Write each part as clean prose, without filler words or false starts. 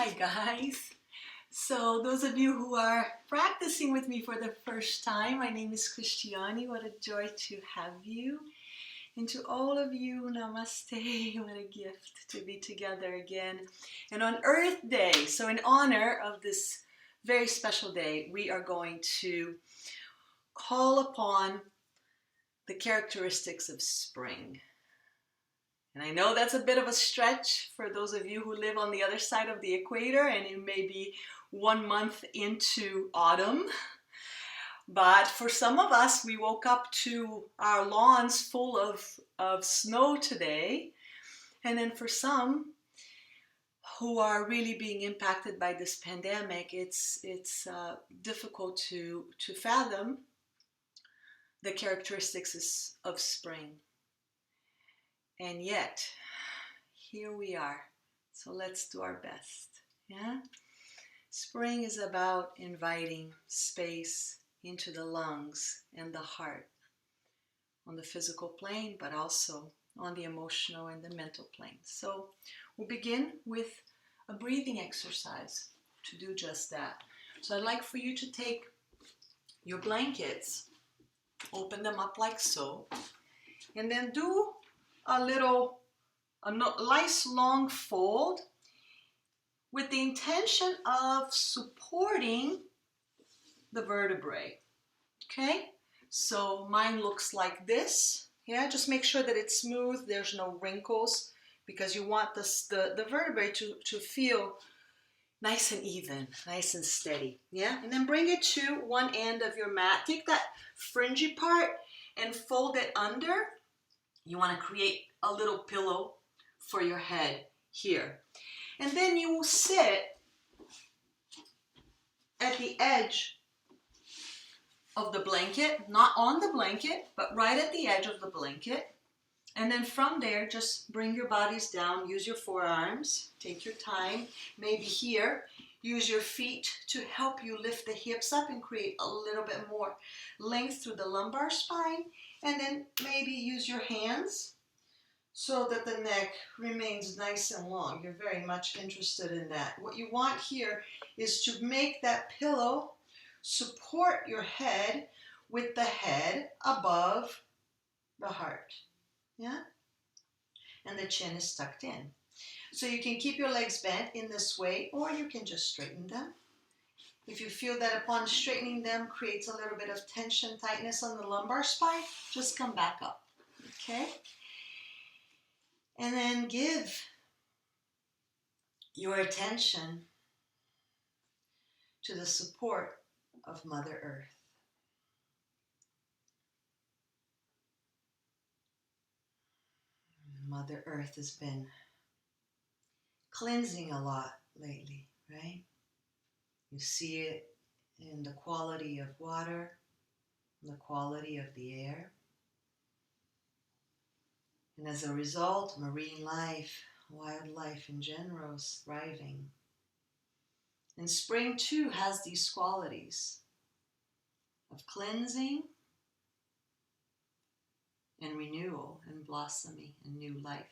Hi guys. So those of you who are practicing with me for the first time, my name is Christianne. What a joy to have you. And to all of you, namaste. What a gift to be together again. And on Earth Day, so in honor of this very special day, we are going to call upon the characteristics of spring. And I know that's a bit of a stretch for those of you who live on the other side of the equator and it may be 1 month into autumn. But for some of us, we woke up to our lawns full of snow today. And then for some who are really being impacted by this pandemic, it's difficult to fathom the characteristics of spring. And yet, here we are. So let's do our best. Yeah? Spring is about inviting space into the lungs and the heart on the physical plane, but also on the emotional and the mental plane. So we'll begin with a breathing exercise to do just that. So I'd like for you to take your blankets, open them up like so, and then do a nice long fold with the intention of supporting the vertebrae. Okay, so mine looks like this. Yeah, just make sure that it's smooth, there's no wrinkles, because you want the vertebrae to feel nice and even, nice and steady. Yeah, and then bring it to one end of your mat. Take that fringy part and fold it under. You want to create a little pillow for your head here. And then you will sit at the edge of the blanket, not on the blanket, but right at the edge of the blanket. And then from there, just bring your bodies down, use your forearms, take your time. Maybe here, use your feet to help you lift the hips up and create a little bit more length through the lumbar spine. And then maybe use your hands so that the neck remains nice and long. You're very much interested in that. What you want here is to make that pillow support your head with the head above the heart. Yeah? And the chin is tucked in. So you can keep your legs bent in this way, or you can just straighten them. If you feel that upon straightening them creates a little bit of tension, tightness on the lumbar spine, just come back up. Okay? And then give your attention to the support of Mother Earth. Mother Earth has been cleansing a lot lately, right? You see it in the quality of water, the quality of the air. And as a result, marine life, wildlife in general is thriving. And spring too has these qualities of cleansing and renewal and blossoming and new life.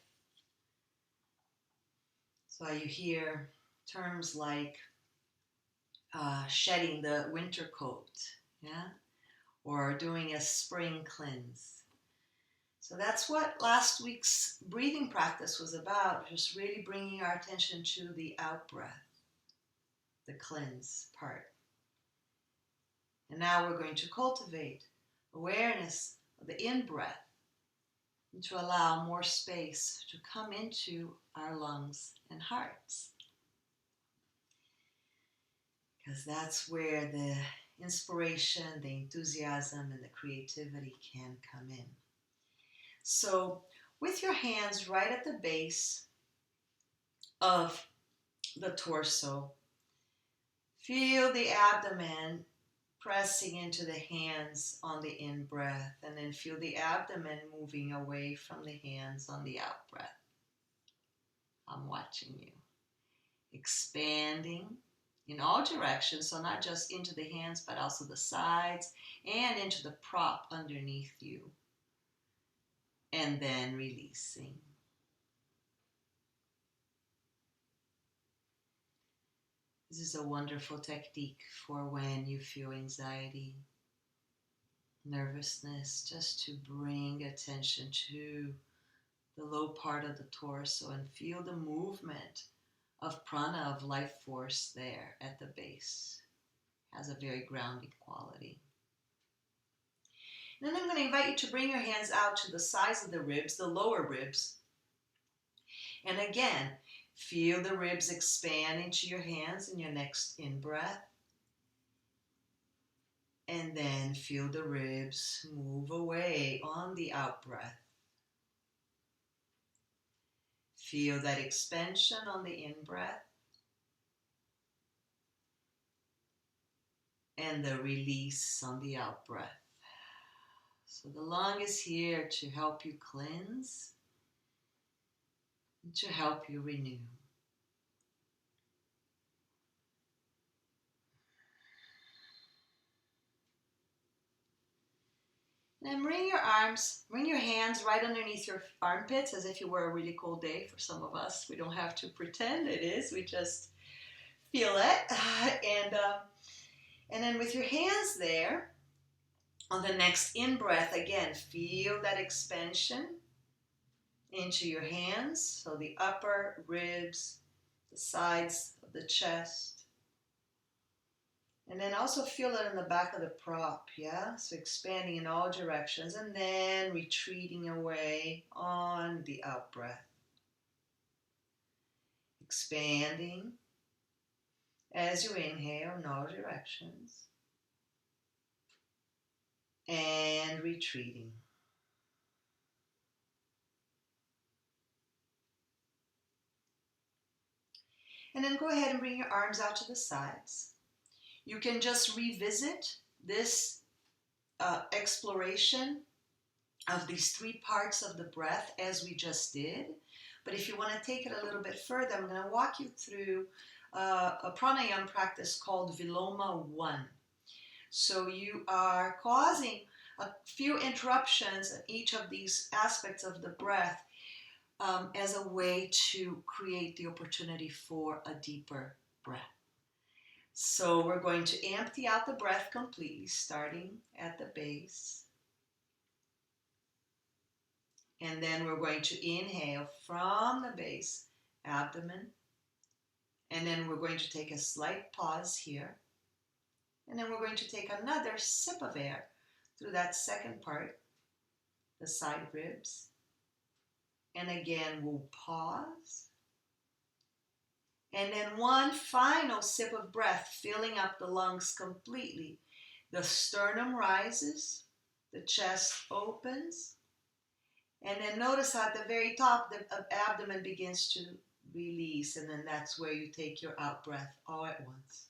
So you hear terms like shedding the winter coat, yeah, or doing a spring cleanse. So that's what last week's breathing practice was about, just really bringing our attention to the out-breath, the cleanse part. And now we're going to cultivate awareness of the in-breath and to allow more space to come into our lungs and hearts. Because that's where the inspiration, the enthusiasm, and the creativity can come in. So with your hands right at the base of the torso, feel the abdomen pressing into the hands on the in-breath, and then feel the abdomen moving away from the hands on the out-breath. I'm watching you. Expanding in all directions, so not just into the hands, but also the sides and into the prop underneath you. And then releasing. This is a wonderful technique for when you feel anxiety, nervousness, just to bring attention to the low part of the torso and feel the movement of prana, of life force there at the base. Has a very grounding quality. And then I'm going to invite you to bring your hands out to the sides of the ribs, the lower ribs. And again, feel the ribs expand into your hands in your next in-breath. And then feel the ribs move away on the out-breath. Feel that expansion on the in-breath. And the release on the out-breath. So the lung is here to help you cleanse, and to help you renew. Then bring your hands right underneath your armpits as if you were a really cold day. For some of us, we don't have to pretend it is, we just feel it. And then with your hands there, on the next in-breath, again, feel that expansion into your hands. So the upper ribs, the sides of the chest. And then also feel it in the back of the prop, yeah? So expanding in all directions and then retreating away on the out-breath. Expanding as you inhale in all directions. And retreating. And then go ahead and bring your arms out to the sides. You can just revisit this exploration of these three parts of the breath as we just did. But if you want to take it a little bit further, I'm going to walk you through a pranayama practice called Viloma 1. So you are causing a few interruptions in each of these aspects of the breath as a way to create the opportunity for a deeper breath. So we're going to empty out the breath completely, starting at the base. And then we're going to inhale from the base, abdomen. And then we're going to take a slight pause here. And then we're going to take another sip of air through that second part, the side ribs. And again, we'll pause. And then one final sip of breath, filling up the lungs completely. The sternum rises, the chest opens. And then notice how at the very top, the abdomen begins to release. And then that's where you take your out breath all at once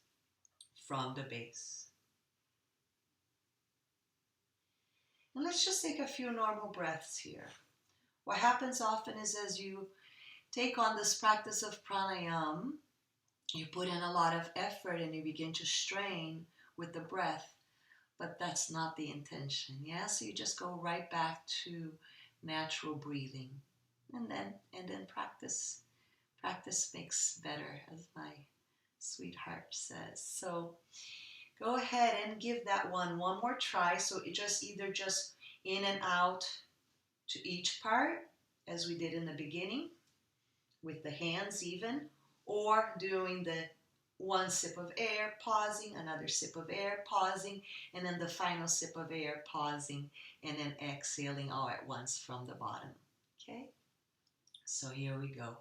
from the base. And let's just take a few normal breaths here. What happens often is as you take on this practice of pranayama, you put in a lot of effort and you begin to strain with the breath, but that's not the intention. Yeah, so you just go right back to natural breathing, and then practice makes better, as my sweetheart says. So go ahead and give that one more try. So it just either just in and out to each part, as we did in the beginning, with the hands even, or doing the one sip of air, pausing, another sip of air, pausing, and then the final sip of air, pausing, and then exhaling all at once from the bottom. Okay? So here we go.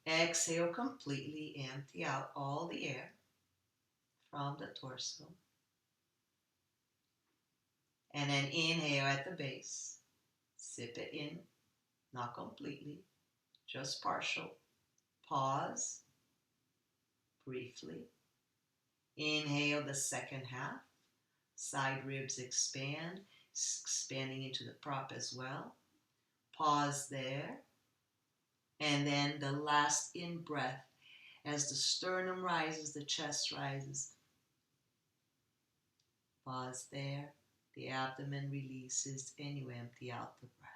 Exhale completely, empty out all the air from the torso. And then inhale at the base. Sip it in, not completely, just partial. Pause briefly. Inhale the second half. Side ribs expand, expanding into the prop as well. Pause there. And then the last in-breath. As the sternum rises, the chest rises. Pause there. The abdomen releases and you empty out the breath.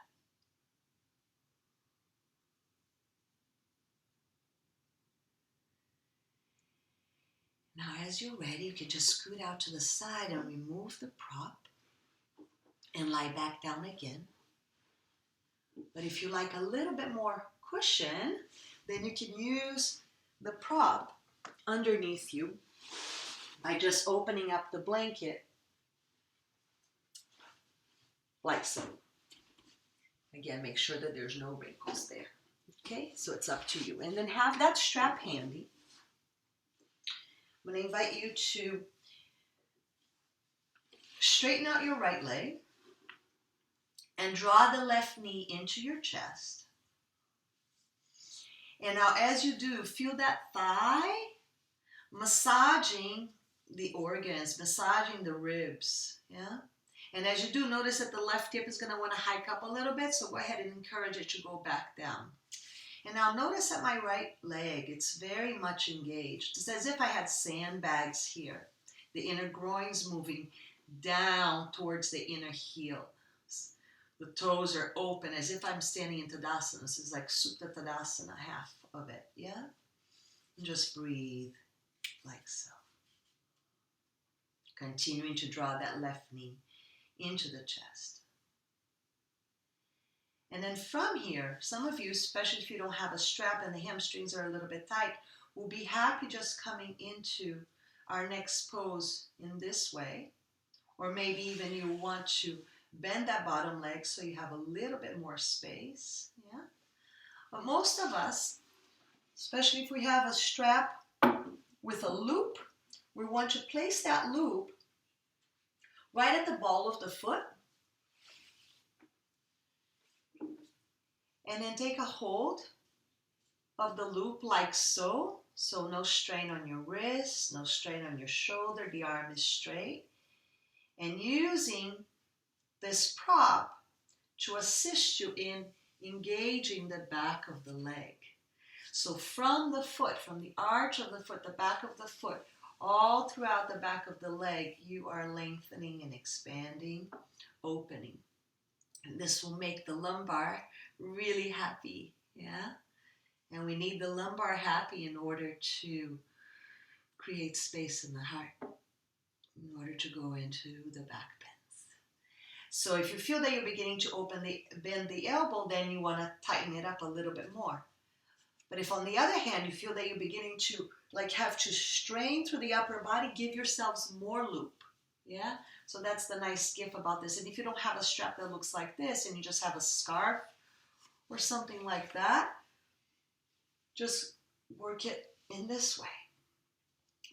as you're ready, you can just scoot out to the side and remove the prop and lie back down again. But if you like a little bit more cushion, then you can use the prop underneath you by just opening up the blanket like so. Again, make sure that there's no wrinkles there. Okay, so it's up to you. And then have that strap handy. I'm going to invite you to straighten out your right leg and draw the left knee into your chest. And now as you do, feel that thigh massaging the organs, massaging the ribs, yeah? And as you do, notice that the left hip is going to want to hike up a little bit, so go ahead and encourage it to go back down. And now notice that my right leg, it's very much engaged. It's as if I had sandbags here. The inner groin's moving down towards the inner heel. The toes are open as if I'm standing in Tadasana. This is like Supta Tadasana, half of it, yeah? And just breathe like so. Continuing to draw that left knee into the chest. And then from here, some of you, especially if you don't have a strap and the hamstrings are a little bit tight, will be happy just coming into our next pose in this way. Or maybe even you want to bend that bottom leg so you have a little bit more space. Yeah? But most of us, especially if we have a strap with a loop, we want to place that loop right at the ball of the foot. And then take a hold of the loop like so. So no strain on your wrist, no strain on your shoulder, the arm is straight. And using this prop to assist you in engaging the back of the leg. So from the foot, from the arch of the foot, the back of the foot, all throughout the back of the leg, you are lengthening and expanding, opening. And this will make the lumbar really happy, yeah? And we need the lumbar happy in order to create space in the heart, in order to go into the back bends. So if you feel that you're beginning to bend the elbow, then you want to tighten it up a little bit more. But if on the other hand, you feel that you're beginning to have to strain through the upper body, give yourselves more loop. Yeah? So that's the nice gift about this. And if you don't have a strap that looks like this and you just have a scarf or something like that, just work it in this way.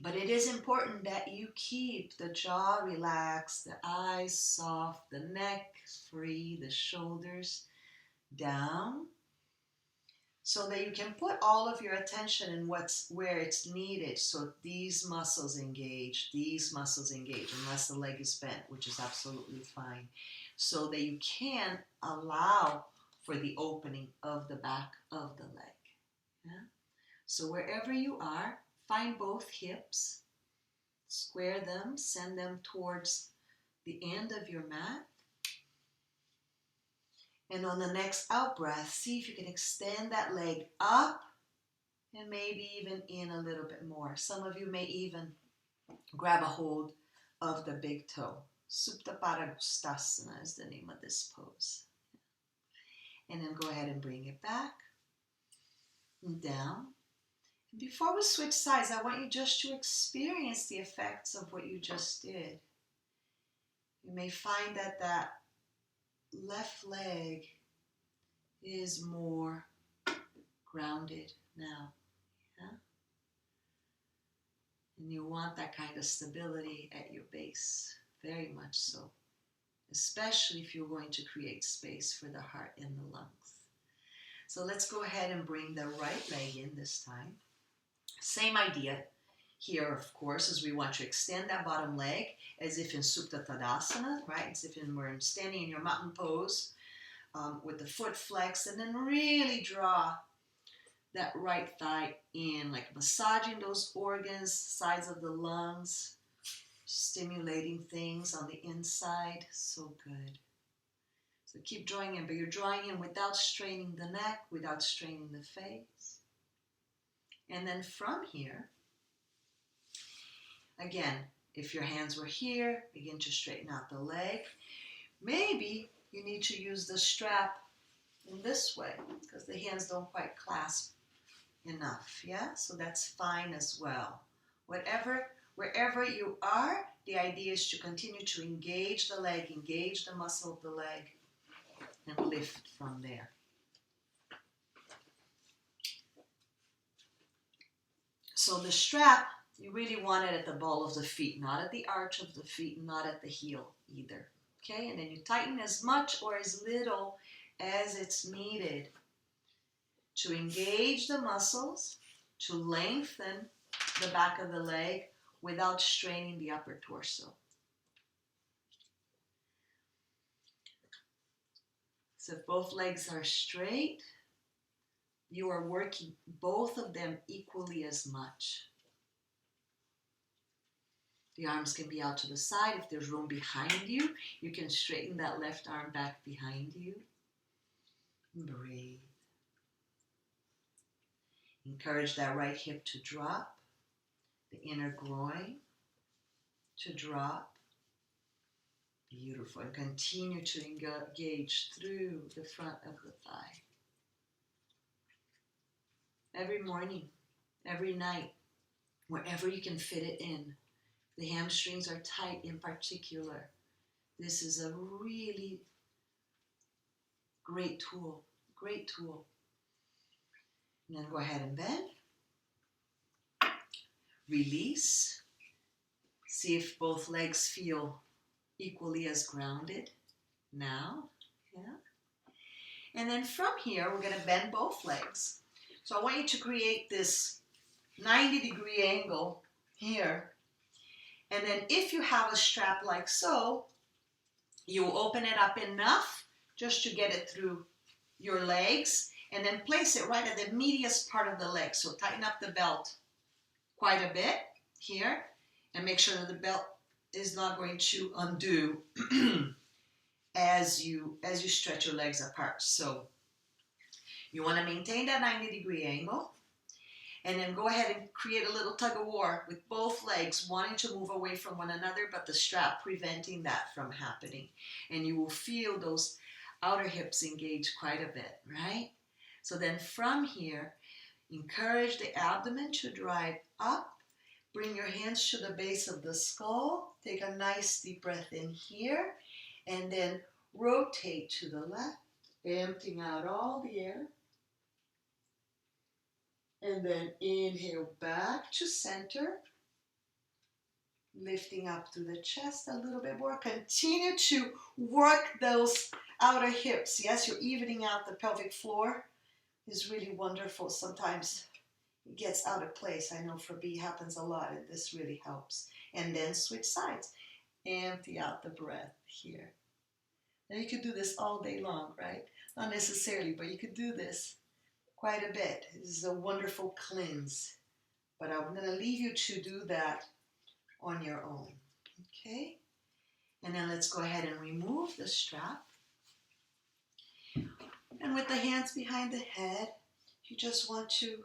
But it is important that you keep the jaw relaxed, the eyes soft, the neck free, the shoulders down, so that you can put all of your attention in where it's needed. So these muscles engage, unless the leg is bent, which is absolutely fine, so that you can allow for the opening of the back of the leg. Yeah? So wherever you are, find both hips, square them, send them towards the end of your mat. And on the next out breath, see if you can extend that leg up and maybe even in a little bit more. Some of you may even grab a hold of the big toe. Supta Paragustasana is the name of this pose. And then go ahead and bring it back and down. And before we switch sides, I want you just to experience the effects of what you just did. You may find that that left leg is more grounded now, yeah? And you want that kind of stability at your base, very much so, especially if you're going to create space for the heart and the lungs. So let's go ahead and bring the right leg in this time. Same idea here, of course, as we want to extend that bottom leg as if in Supta Tadasana, right? As if we're standing in your mountain pose with the foot flexed, and then really draw that right thigh in, like massaging those organs, sides of the lungs, stimulating things on the inside. So good. So keep drawing in, but you're drawing in without straining the neck, without straining the face. And then from here, Again, if your hands were here, begin to straighten out the leg. Maybe you need to use the strap in this way because the hands don't quite clasp enough, yeah? So that's fine as well. Wherever you are, the idea is to continue to engage the leg, engage the muscle of the leg, and lift from there. So the strap, you really want it at the ball of the feet, not at the arch of the feet, not at the heel either. Okay, and then you tighten as much or as little as it's needed to engage the muscles, to lengthen the back of the leg without straining the upper torso. So if both legs are straight, you are working both of them equally as much. The arms can be out to the side. If there's room behind you, you can straighten that left arm back behind you. Breathe. Encourage that right hip to drop, the inner groin to drop. Beautiful. And continue to engage through the front of the thigh. Every morning, every night, wherever you can fit it in. The hamstrings are tight in particular. This is a really great tool, great tool. And then go ahead and bend. Release. See if both legs feel equally as grounded now. Yeah. And then from here, we're going to bend both legs. So I want you to create this 90-degree angle here. And then if you have a strap like so, you open it up enough just to get it through your legs and then place it right at the meatiest part of the leg. So tighten up the belt quite a bit here and make sure that the belt is not going to undo as you stretch your legs apart. So you want to maintain that 90-degree angle. And then go ahead and create a little tug of war with both legs wanting to move away from one another, but the strap preventing that from happening. And you will feel those outer hips engage quite a bit, right? So then from here, encourage the abdomen to drive up. Bring your hands to the base of the skull. Take a nice deep breath in here. And then rotate to the left, emptying out all the air. And then inhale back to center, lifting up through the chest a little bit more. Continue to work those outer hips. Yes, you're evening out the pelvic floor. Is really wonderful. Sometimes it gets out of place. I know for B happens a lot, and this really helps. And then switch sides. Empty out the breath here. Now you could do this all day long, right? Not necessarily, but you could do this quite a bit. This is a wonderful cleanse. But I'm going to leave you to do that on your own. Okay? And then let's go ahead and remove the strap. And with the hands behind the head, you just want to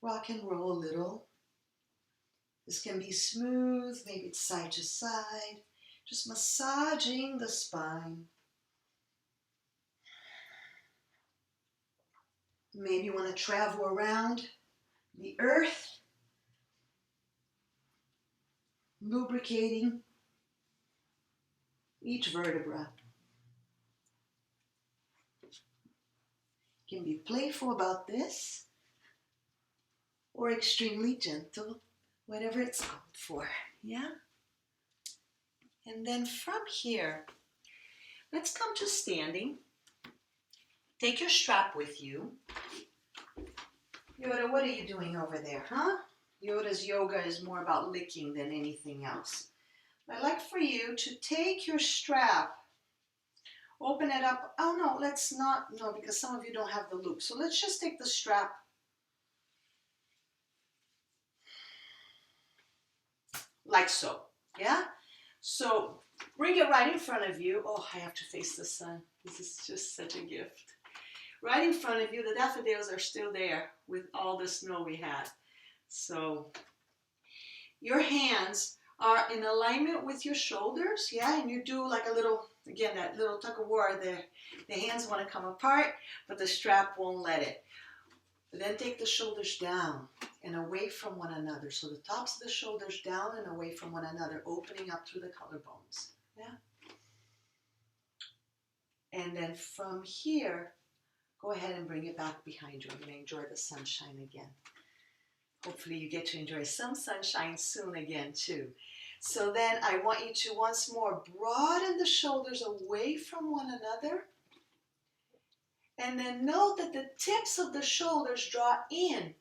rock and roll a little. This can be smooth, maybe it's side to side. Just massaging the spine. Maybe you want to travel around the earth, lubricating each vertebra. You can be playful about this or extremely gentle, whatever it's called for, yeah? And then from here, let's come to standing. Take your strap with you. Yoda, what are you doing over there, huh? Yoda's yoga is more about licking than anything else. I'd like for you to take your strap, open it up. Oh no, let's not, no, because some of you don't have the loop. So let's just take the strap like so, yeah? So bring it right in front of you. Oh, I have to face the sun. This is just such a gift. Right in front of you, the daffodils are still there with all the snow we had. So your hands are in alignment with your shoulders, yeah, and you do like a little, again, that little tug of war, the hands want to come apart, but the strap won't let it. But then take the shoulders down and away from one another. So the tops of the shoulders down and away from one another, opening up through the collarbones, yeah. And then from here, go ahead and bring it back behind you. I'm going to enjoy the sunshine again. Hopefully you get to enjoy some sunshine soon again too. So then I want you to once more broaden the shoulders away from one another. And then note that the tips of the shoulders draw in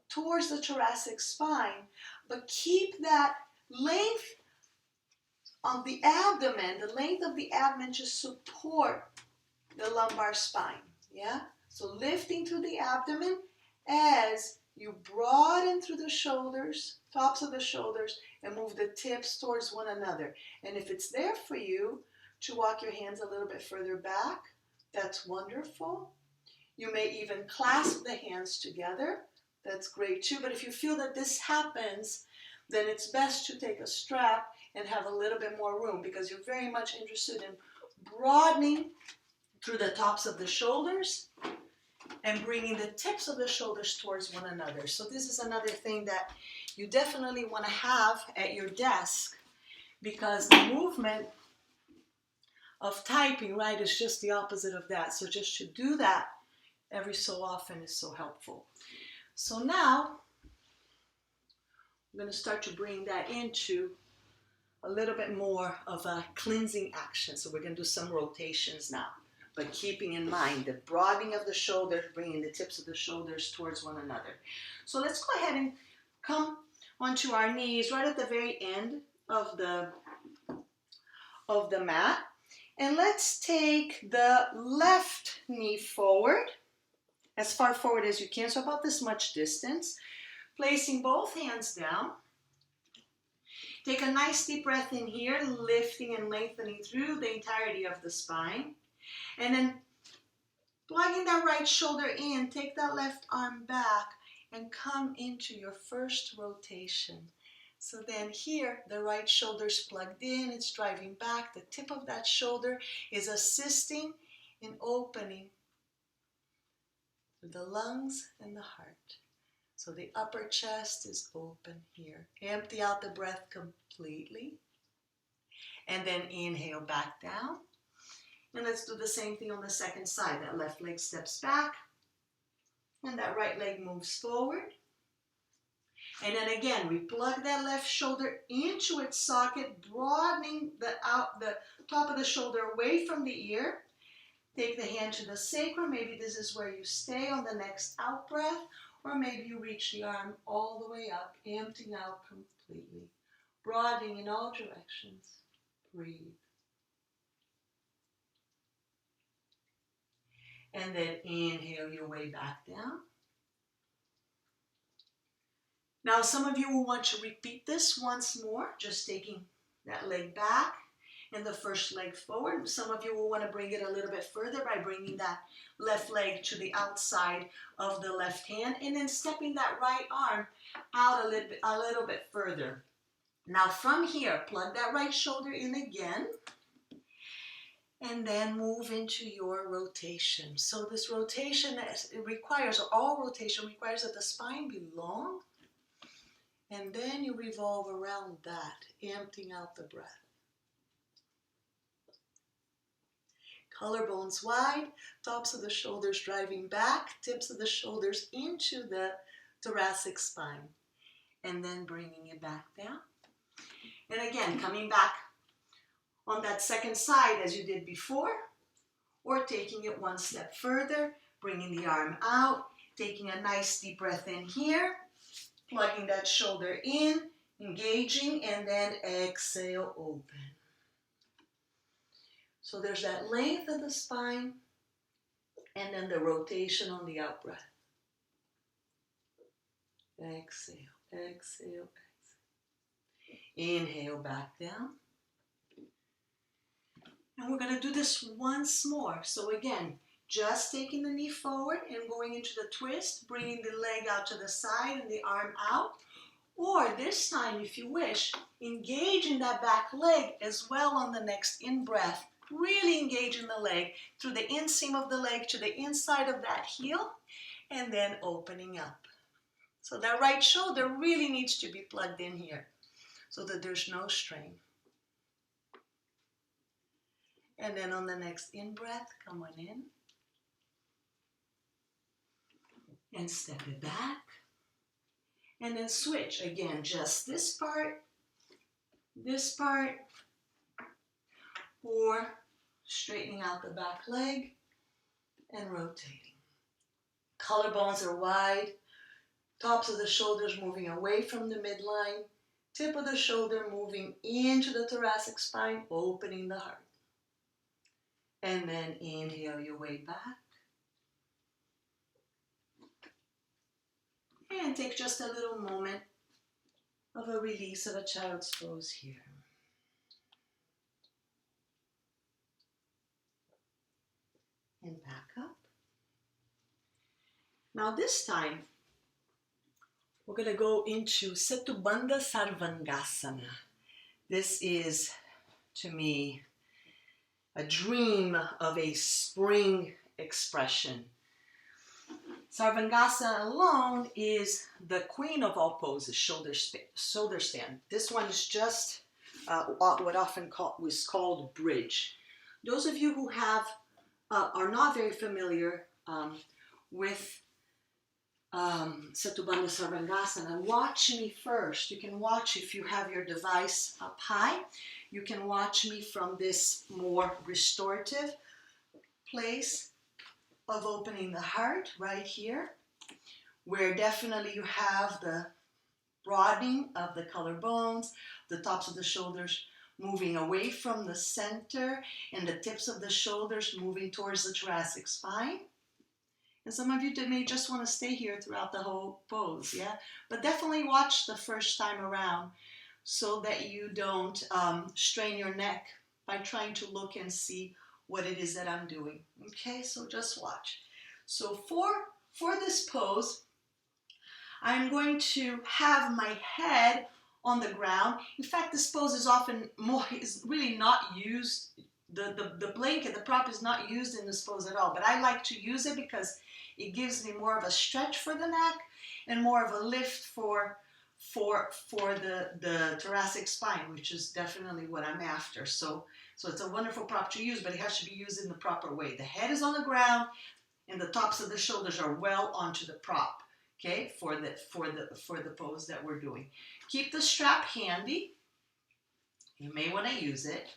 towards the thoracic spine, but keep that length of the abdomen, the length of the abdomen to support the lumbar spine, yeah? So lifting through the abdomen as you broaden through the shoulders, tops of the shoulders, and move the tips towards one another. And if it's there for you to walk your hands a little bit further back, that's wonderful. You may even clasp the hands together. That's great too. But if you feel that this happens, then it's best to take a strap and have a little bit more room, because you're very much interested in broadening through the tops of the shoulders and bringing the tips of the shoulders towards one another. So this is another thing that you definitely want to have at your desk, because the movement of typing, right, is just the opposite of that. So just to do that every so often is so helpful. So now I'm going to start to bring that into a little bit more of a cleansing action. So we're going to do some rotations now, but keeping in mind the broadening of the shoulders, bringing the tips of the shoulders towards one another. So let's go ahead and come onto our knees right at the very end of the mat. And let's take the left knee forward, as far forward as you can, so about this much distance. Placing both hands down. Take a nice deep breath in here, lifting and lengthening through the entirety of the spine. And then plugging that right shoulder in, take that left arm back and come into your first rotation. So then here, the right shoulder's plugged in, it's driving back. The tip of that shoulder is assisting in opening the lungs and the heart. So the upper chest is open here. Empty out the breath completely. And then inhale back down. And let's do the same thing on the second side. That left leg steps back. And that right leg moves forward. And then again, we plug that left shoulder into its socket, broadening the top of the shoulder away from the ear. Take the hand to the sacrum. Maybe this is where you stay on the next out breath. Or maybe you reach the arm all the way up, emptying out completely. Broadening in all directions. Breathe. And then inhale your way back down. Now some of you will want to repeat this once more, just taking that leg back and the first leg forward. Some of you will want to bring it a little bit further by bringing that left leg to the outside of the left hand and then stepping that right arm out a little bit further. Now from here, plug that right shoulder in again and then move into your rotation. So this rotation, all rotation requires that the spine be long, and then you revolve around that, emptying out the breath. Collarbones wide, tops of the shoulders driving back, tips of the shoulders into the thoracic spine. And then bringing it back down. And again, coming back on that second side as you did before, or taking it one step further, bringing the arm out, taking a nice deep breath in here, plugging that shoulder in, engaging, and then exhale, open. So there's that length of the spine, and then the rotation on the out breath. Exhale, exhale, exhale. Inhale back down. And we're going to do this once more. So again, just taking the knee forward and going into the twist, bringing the leg out to the side and the arm out, Or this time, if you wish, engage in that back leg as well on the next in-breath. Really engage in the leg through the inseam of the leg to the inside of that heel, and then opening up. So that right shoulder really needs to be plugged in here so that there's no strain. And then on the next in-breath, come on in. And step it back. And then switch. Again, just this part, or straightening out the back leg and rotating. Collarbones are wide, tops of the shoulders moving away from the midline, tip of the shoulder moving into the thoracic spine, opening the heart. And then inhale your way back. And take just a little moment of a release of a child's pose here. And back up. Now this time, we're going to go into Setubandha Sarvangasana. This is, to me, a dream of a spring expression. Sarvangasana alone is the queen of all poses, shoulder stand. This one is just what often was called bridge. Those of you who are not very familiar with Setubandha Sarvangasana, watch me first. You can watch if you have your device up high. You can watch me from this more restorative place of opening the heart right here, where definitely you have the broadening of the collarbones, the tops of the shoulders moving away from the center, and the tips of the shoulders moving towards the thoracic spine. And some of you may just want to stay here throughout the whole pose, yeah? But definitely watch the first time around so that you don't strain your neck by trying to look and see what it is that I'm doing. Okay, so just watch. So for this pose, I'm going to have my head on the ground. In fact, this pose is really not used. The blanket, the prop is not used in this pose at all, but I like to use it because it gives me more of a stretch for the neck and more of a lift for the thoracic spine, which is definitely what I'm after. So it's a wonderful prop to use, but it has to be used in the proper way. The head is on the ground and the tops of the shoulders are well onto the prop, okay, for the pose that we're doing. Keep the strap handy. You may want to use it.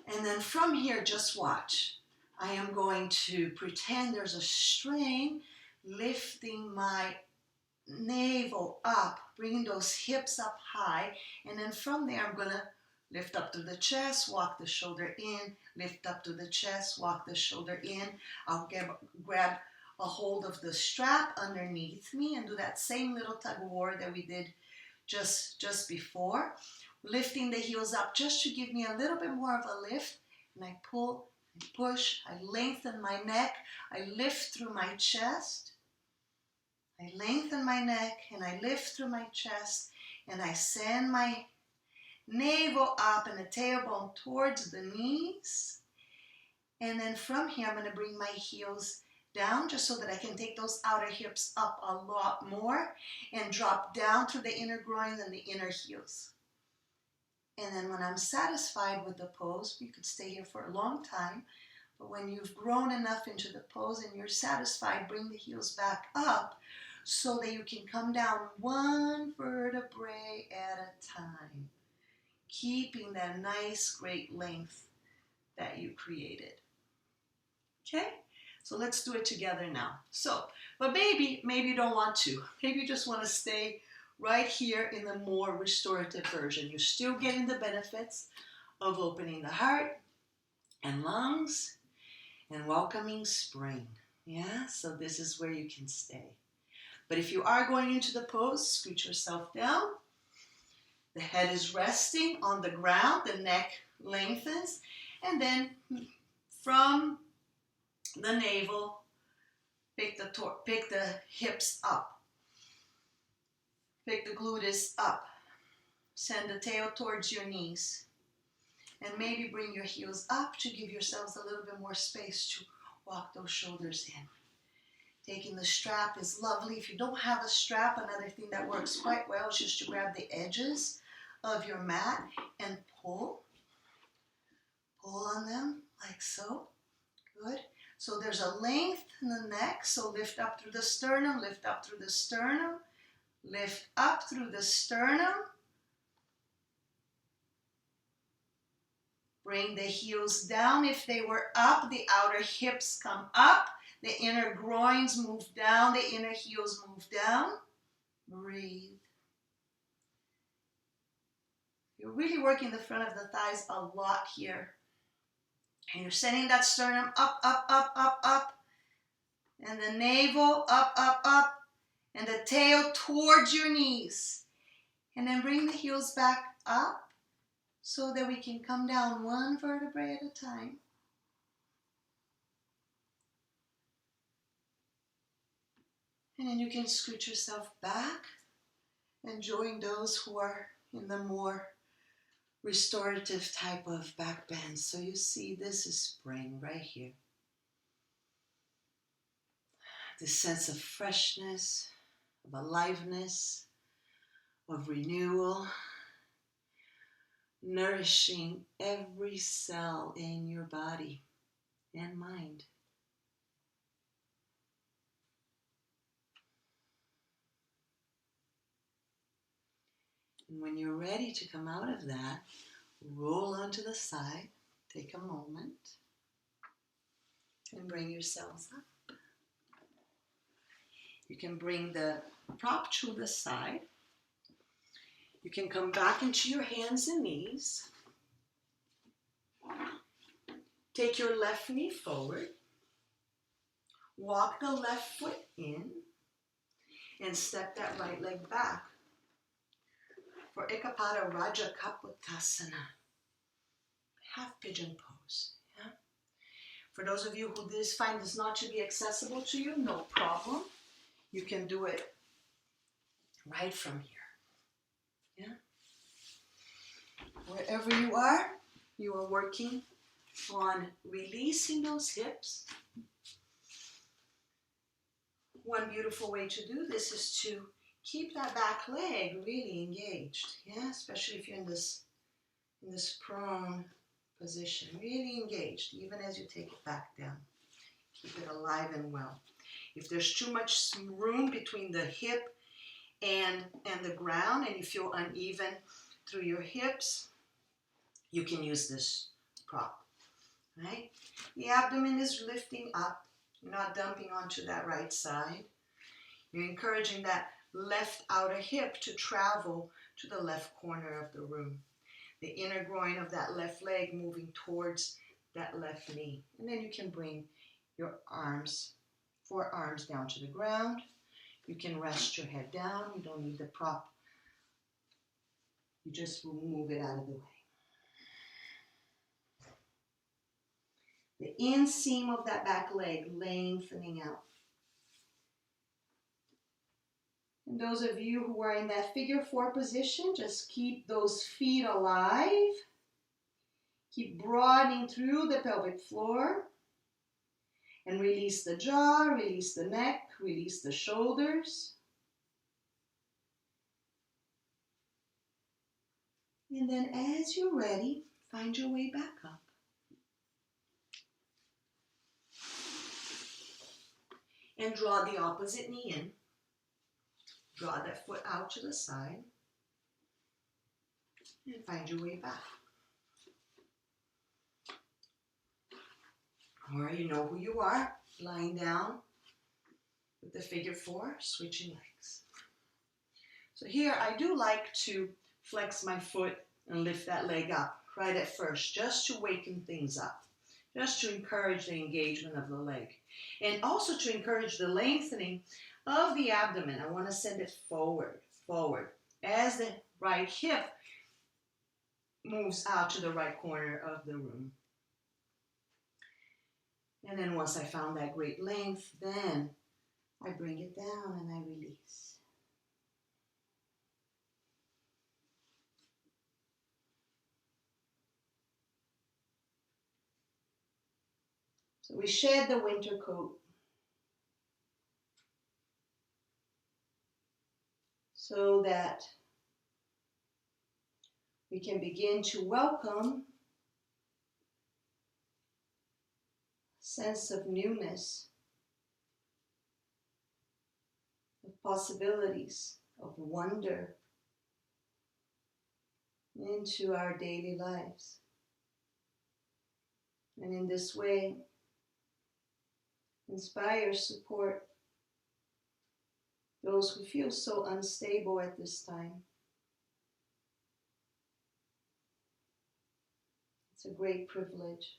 And then from here, just watch. I am going to pretend there's a string, lifting my navel up, bringing those hips up high, and then from there I'm going to lift up to the chest, walk the shoulder in, lift up to the chest, walk the shoulder in. I'll grab a hold of the strap underneath me and do that same little tug of war that we did just before, lifting the heels up just to give me a little bit more of a lift, and I pull and push, I lengthen my neck, I lift through my chest, I lengthen my neck and I lift through my chest, and I send my navel up and the tailbone towards the knees. And then from here, I'm going to bring my heels down just so that I can take those outer hips up a lot more and drop down through the inner groin and the inner heels. And then when I'm satisfied with the pose, you could stay here for a long time, but when you've grown enough into the pose and you're satisfied, bring the heels back up so that you can come down one vertebrae at a time, keeping that nice, great length that you created. Okay? So let's do it together now. So, but maybe you don't want to. Maybe you just want to stay right here in the more restorative version. You're still getting the benefits of opening the heart and lungs and welcoming spring. Yeah, so this is where you can stay. But if you are going into the pose, scoot yourself down. The head is resting on the ground, the neck lengthens, and then from the navel, pick the hips up. Pick the gluteus up. Send the tail towards your knees. And maybe bring your heels up to give yourselves a little bit more space to walk those shoulders in. Taking the strap is lovely. If you don't have a strap, another thing that works quite well is just to grab the edges of your mat and pull. Pull on them like so. Good. So there's a length in the neck. So lift up through the sternum, lift up through the sternum, lift up through the sternum. Bring the heels down. If they were up, the outer hips come up. The inner groins move down. The inner heels move down. Breathe. You're really working the front of the thighs a lot here. And you're sending that sternum up, up, up, up, up. And the navel up, up, up. And the tail towards your knees. And then bring the heels back up so that we can come down one vertebrae at a time. And then you can scoot yourself back and join those who are in the more restorative type of back bend. So you see, this is spring right here. This sense of freshness, of aliveness, of renewal, nourishing every cell in your body and mind. And when you're ready to come out of that, roll onto the side, take a moment, and bring yourselves up. You can bring the prop to the side. You can come back into your hands and knees. Take your left knee forward. Walk the left foot in and step that right leg back for Ekapada Raja Kapotasana, half pigeon pose. Yeah? For those of you who find this not to be accessible to you, no problem. You can do it right from here. Yeah? Wherever you are working on releasing those hips. One beautiful way to do this is to keep that back leg really engaged, yeah, especially if you're in this prone position, really engaged, even as you take it back down. Keep it alive and well. If there's too much room between the hip and the ground, and you feel uneven through your hips, you can use this prop, right? The abdomen is lifting up. You're not dumping onto that right side. You're encouraging that left outer hip to travel to the left corner of the room. The inner groin of that left leg moving towards that left knee. And then you can bring your forearms down to the ground. You can rest your head down. You don't need the prop. You just will move it out of the way. The inseam of that back leg lengthening out. And those of you who are in that figure 4 position, just keep those feet alive. Keep broadening through the pelvic floor. And release the jaw, release the neck, release the shoulders. And then as you're ready, find your way back up. And draw the opposite knee in. Draw that foot out to the side. And find your way back. Or you know who you are, lying down with the figure 4, switching legs. So here I do like to flex my foot and lift that leg up right at first, just to waken things up, just to encourage the engagement of the leg. And also to encourage the lengthening of the abdomen. I want to send it forward, as the right hip moves out to the right corner of the room. And then once I found that great length, then I bring it down and I release. So we shed the winter coat so that we can begin to welcome a sense of newness, of possibilities, of wonder into our daily lives. And in this way, inspire, support those who feel so unstable at this time. It's a great privilege.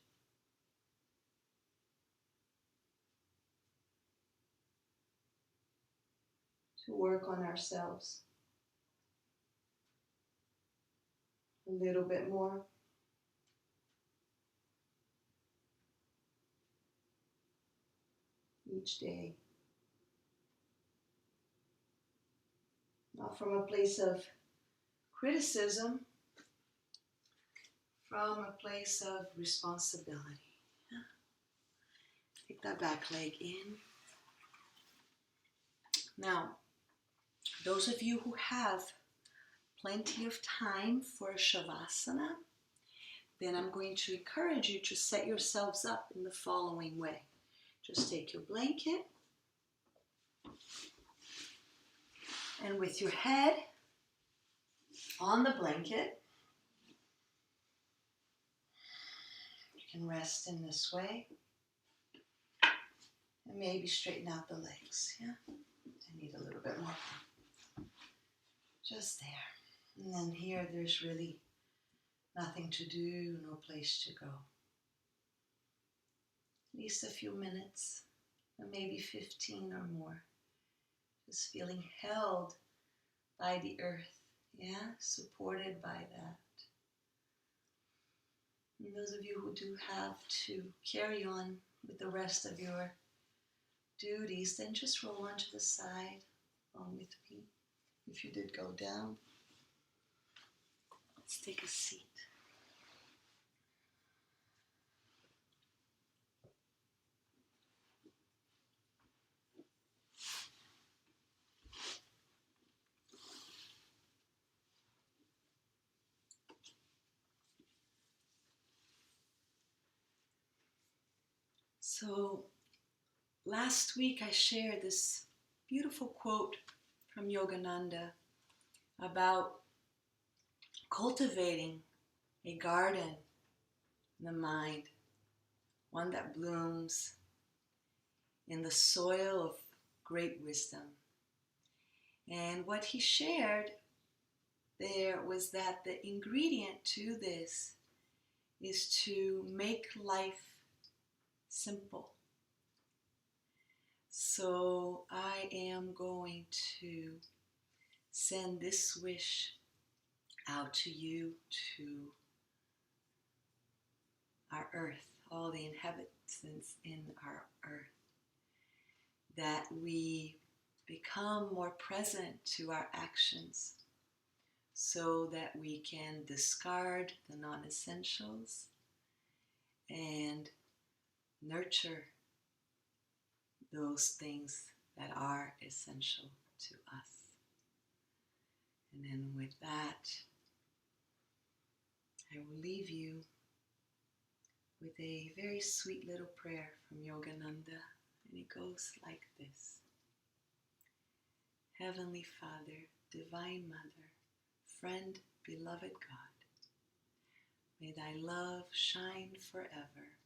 To work on ourselves a little bit more. Each day. Not from a place of criticism, from a place of responsibility. Take that back leg in. Now, those of you who have plenty of time for Shavasana, then I'm going to encourage you to set yourselves up in the following way. Just take your blanket, and with your head on the blanket, you can rest in this way, and maybe straighten out the legs, yeah? I need a little bit more. Just there. And then here, there's really nothing to do, no place to go. At least a few minutes, or maybe 15 or more. Just feeling held by the earth, yeah? Supported by that. And those of you who do have to carry on with the rest of your duties, then just roll onto the side along with me. If you did go down, let's take a seat. So last week I shared this beautiful quote from Yogananda about cultivating a garden in the mind, one that blooms in the soil of great wisdom. And what he shared there was that the ingredient to this is to make life simple. So I am going to send this wish out to you, to our earth, all the inhabitants in our earth, that we become more present to our actions so that we can discard the non-essentials and nurture those things that are essential to us. And then with that, I will leave you with a very sweet little prayer from Yogananda, and it goes like this. Heavenly Father, Divine Mother, friend, beloved God, may thy love shine forever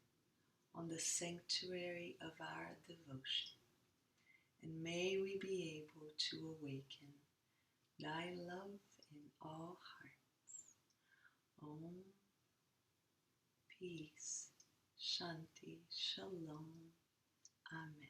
on the sanctuary of our devotion, and may we be able to awaken thy love in all hearts. Om, peace, shanti, shalom, amen.